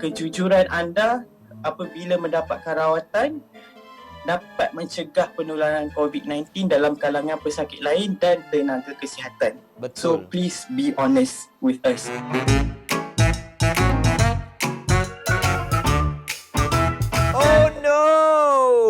Kejujuran anda apabila mendapatkan rawatan dapat mencegah penularan COVID-19 dalam kalangan pesakit lain dan tenaga kesihatan. So Betul. please be honest with us. Oh no!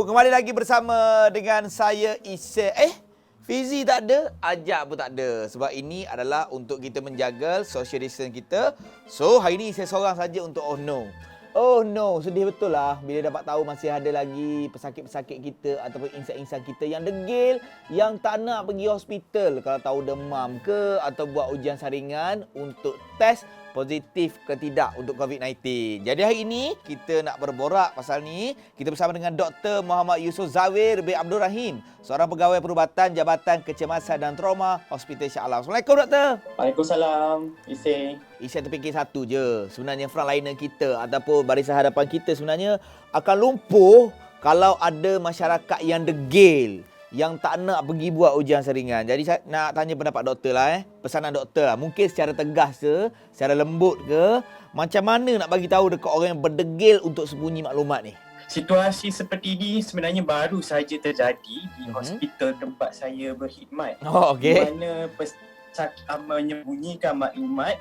Kembali lagi bersama dengan saya Isy. Fizi tak ada, Ajak pun tak ada. Sebab ini adalah untuk kita menjaga social distance kita. So, hari ini saya seorang saja untuk Oh no. Oh no, sedih betul lah bila dapat tahu masih ada lagi pesakit-pesakit kita ataupun insan-insan kita yang degil, yang tak nak pergi hospital kalau tahu demam ke atau buat ujian saringan untuk test positif ke tidak untuk COVID-19. Jadi hari ini kita nak berborak pasal ni. Kita bersama dengan Dr. Muhammad Yusof Zawir bin Abdul Rahim, seorang pegawai perubatan Jabatan Kecemasan dan Trauma Hospital Shah Alam. Assalamualaikum Doktor. Waalaikumsalam, Isy. Saya terfikir satu je. Sebenarnya frontliner kita ataupun barisan hadapan kita sebenarnya akan lumpuh kalau ada masyarakat yang degil, yang tak nak pergi buat ujian saringan. Jadi saya nak tanya pendapat doktor lah. Pesanan doktor lah. Mungkin secara tegas ke, secara lembut ke, macam mana nak bagi tahu dekat orang yang berdegil untuk sembunyi maklumat ni? Situasi seperti ini sebenarnya baru saja terjadi di hospital tempat saya berkhidmat. Oh, okey. Di mana pesakit menyembunyikan maklumat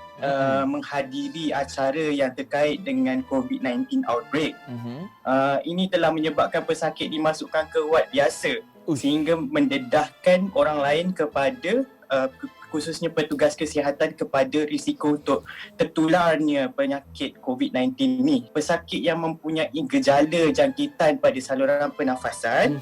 menghadiri acara yang terkait dengan COVID-19 outbreak. Ini telah menyebabkan pesakit dimasukkan ke wad biasa sehingga mendedahkan orang lain kepada khususnya petugas kesihatan kepada risiko untuk tertularnya penyakit COVID-19 ni. Pesakit yang mempunyai gejala jangkitan pada saluran pernafasan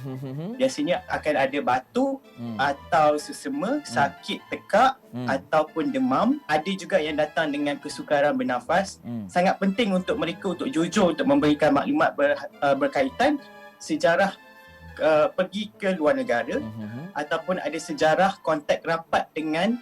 biasanya akan ada batuk atau sesama, sakit tekak ataupun demam. Ada juga yang datang dengan kesukaran bernafas. Sangat penting untuk mereka untuk jujur untuk memberikan maklumat berkaitan sejarah pergi ke luar negara ataupun ada sejarah kontak rapat dengan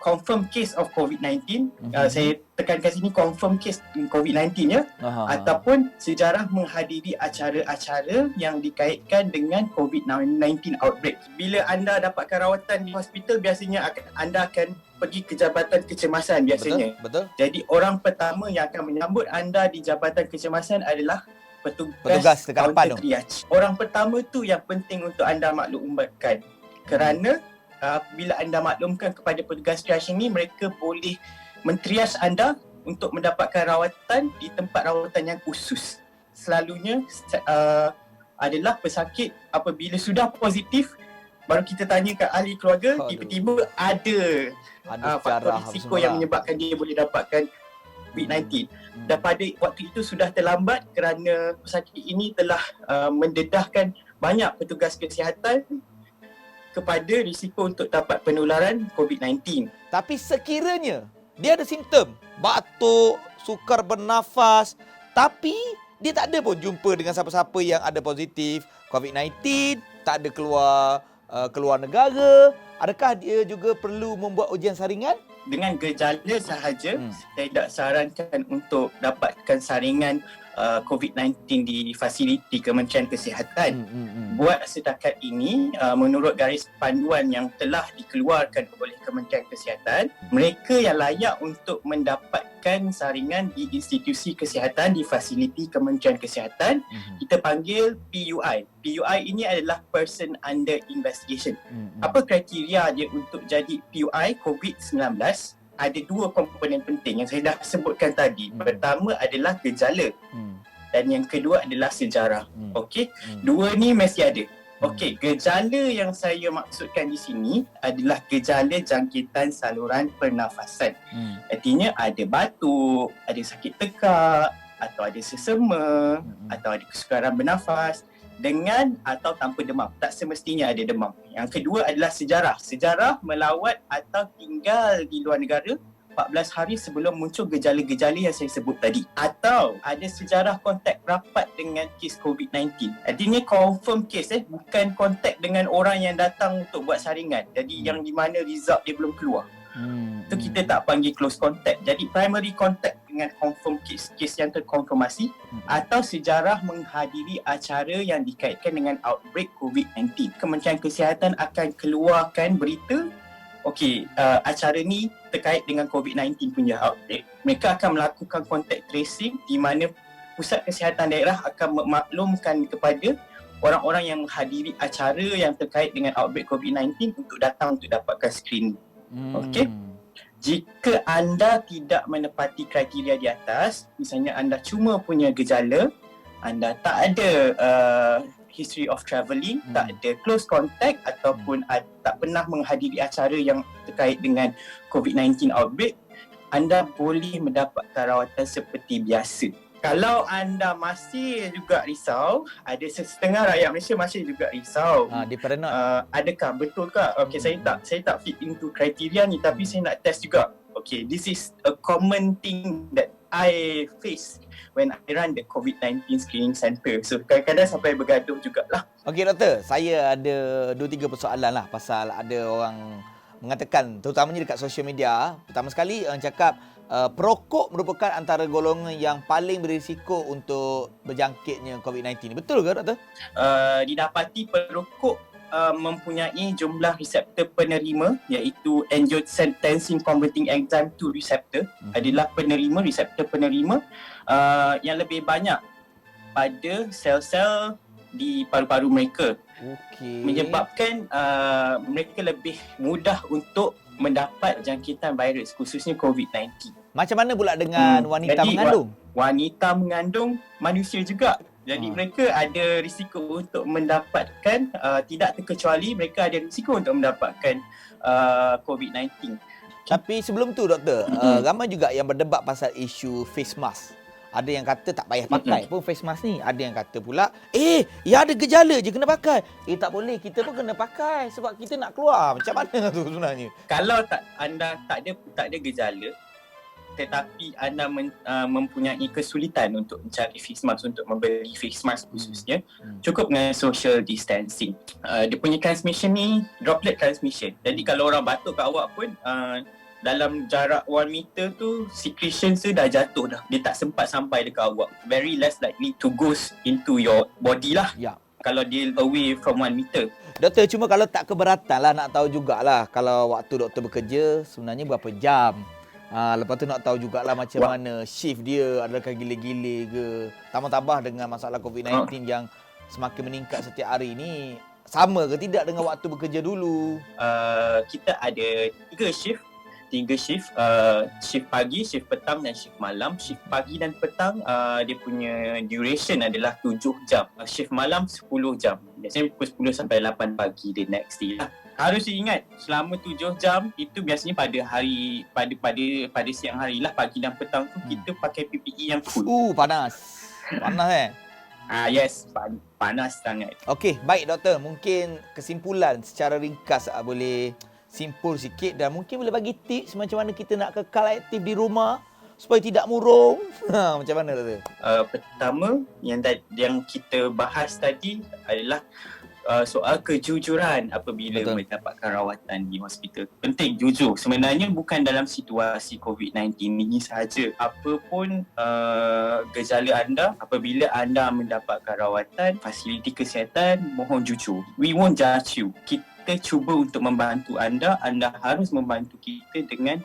confirm case of COVID-19. Saya tekankan sini confirm case COVID-19 ya. Ataupun sejarah menghadiri acara-acara yang dikaitkan dengan COVID-19 outbreak. Bila anda dapatkan rawatan di hospital, biasanya anda akan pergi ke Jabatan Kecemasan biasanya. Betul. Jadi orang pertama yang akan menyambut anda di Jabatan Kecemasan adalah petugas dekat depan tu. Triage. Orang pertama tu yang penting untuk anda maklumkan. Kerana bila anda maklumkan kepada petugas triage ini, mereka boleh mentriage anda untuk mendapatkan rawatan di tempat rawatan yang khusus. Selalunya adalah pesakit apabila sudah positif, baru kita tanya ke ahli keluarga, tiba-tiba ada faktor risiko yang menyebabkan dia boleh dapatkan COVID-19. Dan pada waktu itu sudah terlambat kerana pesakit ini telah mendedahkan banyak petugas kesihatan kepada risiko untuk dapat penularan COVID-19. Tapi sekiranya dia ada simptom batuk, sukar bernafas, tapi dia tak ada pun jumpa dengan siapa-siapa yang ada positif COVID-19, tak ada keluar negara, adakah dia juga perlu membuat ujian saringan? Dengan gejala sahaja, saya tak sarankan untuk dapatkan saringan COVID-19 di fasiliti Kementerian Kesihatan. Buat setakat ini, menurut garis panduan yang telah dikeluarkan oleh Kementerian Kesihatan, mereka yang layak untuk mendapatkan saringan di institusi kesihatan di fasiliti Kementerian Kesihatan, kita panggil PUI. PUI ini adalah Person Under Investigation. Apa kriteria dia untuk jadi PUI COVID-19? Ada dua komponen penting yang saya dah sebutkan tadi. Pertama adalah gejala dan yang kedua adalah sejarah. Okey, dua ni mesti ada. Okey, gejala yang saya maksudkan di sini adalah gejala jangkitan saluran pernafasan. Artinya ada batuk, ada sakit tekak, atau ada sesama, atau ada kesukaran bernafas dengan atau tanpa demam. Tak semestinya ada demam. Yang kedua adalah sejarah. Sejarah melawat atau tinggal di luar negara 14 hari sebelum muncul gejala-gejala yang saya sebut tadi. Atau ada sejarah kontak rapat dengan kes COVID-19. Artinya confirm case, bukan kontak dengan orang yang datang untuk buat saringan. Jadi yang di mana result dia belum keluar. Itu kita tak panggil close contact. Jadi primary contact dengan confirm case yang terkonfirmasi atau sejarah menghadiri acara yang dikaitkan dengan outbreak COVID-19. Kementerian Kesihatan akan keluarkan berita acara ni terkait dengan COVID-19 punya outbreak, mereka akan melakukan contact tracing di mana Pusat Kesihatan Daerah akan memaklumkan kepada orang-orang yang menghadiri acara yang terkait dengan outbreak COVID-19 untuk datang untuk dapatkan screening. Okey. Jika anda tidak menepati kriteria di atas, misalnya anda cuma punya gejala, anda tak ada history of travelling, tak ada close contact ataupun tak pernah menghadiri acara yang terkait dengan COVID-19 outbreak, anda boleh mendapatkan rawatan seperti biasa. Kalau anda masih juga risau, ada setengah rakyat Malaysia masih juga risau. Dia paranoid. Adakah betul ke? Okey, saya tak fit into kriteria ni, tapi saya nak test juga. Okay, this is a common thing that I face when I run the COVID-19 screening center. So kadang-kadang sampai bergaduh jugalah. Okey doktor, saya ada 2-3 persoalan lah pasal ada orang mengatakan, terutamanya dekat social media. Pertama sekali orang cakap perokok merupakan antara golongan yang paling berisiko untuk berjangkitnya COVID-19. Betul ke doktor? Didapati perokok mempunyai jumlah reseptor penerima, iaitu angiotensin converting enzyme 2 receptor adalah reseptor penerima yang lebih banyak pada sel-sel di paru-paru mereka. Menyebabkan mereka lebih mudah untuk mendapat jangkitan virus, khususnya COVID-19. Macam mana pula dengan wanita mengandung? Wanita mengandung manusia juga. Jadi mereka ada risiko untuk mendapatkan, tidak terkecuali mereka ada risiko untuk mendapatkan COVID-19. Tapi sebelum tu doktor, ramai juga yang berdebat pasal isu face mask. Ada yang kata tak payah pakai pun face mask ni. Ada yang kata pula, ya ada gejala je kena pakai. Tak boleh, kita pun kena pakai sebab kita nak keluar. Macam mana tu sebenarnya? Kalau anda tak ada gejala, tetapi anda mempunyai kesulitan untuk mencari face mask, untuk membeli face mask khususnya, cukup dengan social distancing. Dia punya transmission ni droplet transmission. Jadi kalau orang batuk kat awak pun, dalam jarak 1 meter tu secretion tu dah jatuh dah. Dia tak sempat sampai dekat awak. Very less likely to goes into your body lah. Kalau dia away from 1 meter. Doktor, cuma kalau tak keberatan lah, nak tahu jugalah kalau waktu doktor bekerja sebenarnya berapa jam. Lepas tu nak tahu jugalah macam mana shift dia, adakah gila-gila ke. Tambah-tambah dengan masalah COVID-19 yang semakin meningkat setiap hari ni, sama ke tidak dengan waktu bekerja dulu? Kita ada 3 shift. Shift pagi, shift petang dan shift malam. Shift pagi dan petang dia punya duration adalah 7 jam. Shift malam 10 jam. Biasanya pukul 10 sampai 8 pagi the next day lah. Harus diingat, selama 7 jam itu biasanya pada siang hari lah, pagi dan petang tu kita pakai PPE yang full. Panas. Panas Yes, panas sangat. Okey, baik doktor. Mungkin kesimpulan secara ringkas boleh simpul sikit dan mungkin boleh bagi tips macam mana kita nak kekal aktif di rumah supaya tidak murung. Macam mana doktor? Pertama yang kita bahas tadi adalah soal kejujuran apabila mendapatkan rawatan di hospital. Penting jujur. Sebenarnya bukan dalam situasi COVID-19 ini sahaja. Apa pun gejala anda, apabila anda mendapatkan rawatan fasiliti kesihatan, mohon jujur. We won't judge you. Kita cuba untuk membantu anda harus membantu kita dengan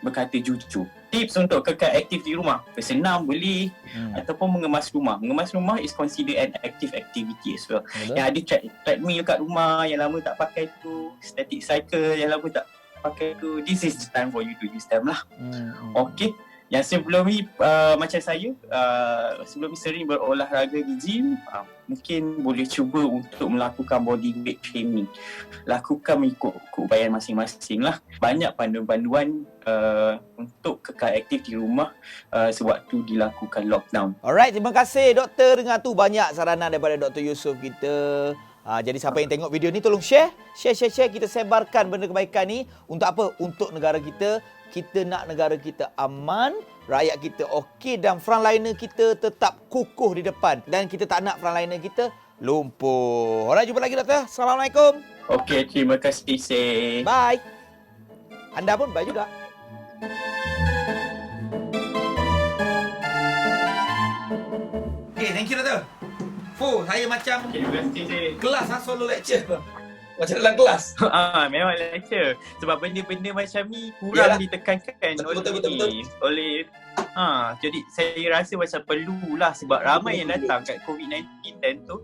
berkata jujur. Tips untuk kekal aktif di rumah, bersenam boleh ataupun mengemas rumah. Mengemas rumah is considered an active activity as well. Yang ada treadmill kat rumah yang lama tak pakai tu, static cycle yang lama tak pakai tu, this is the time for you to use them lah. Okay. Yang sebelum ni macam saya sebelum ni sering berolahraga di gym, mungkin boleh cuba untuk melakukan body weight training. Lakukan mengikut upayaan masing-masing lah. Banyak panduan-panduan untuk kekal aktif di rumah sewaktu dilakukan lockdown. Alright, terima kasih doktor. Dengar tu banyak saranan daripada Dr. Yusof kita. Jadi siapa yang tengok video ni tolong share. Kita sebarkan benda kebaikan ni. Untuk apa? Untuk negara kita. Kita nak negara kita aman, rakyat kita okey dan frontliner kita tetap kukuh di depan. Dan kita tak nak frontliner kita lumpuh. Alright, jumpa lagi doktor. Assalamualaikum. Okey, terima kasih. Say. Bye. Anda pun bye juga. Okay, thank you doktor. Saya macam Terima kasih. kelas solo lecture. Macam dalam kelas. Memang lecture. Sebab benda-benda macam ni kurang Yalah. Ditekankan Betul. oleh jadi saya rasa macam perlulah sebab ramai yang datang kat COVID-19 time tu,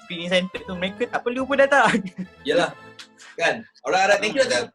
screening center tu, mereka tak perlu pun datang. Yalah. Kan? Alright, thank you Dr.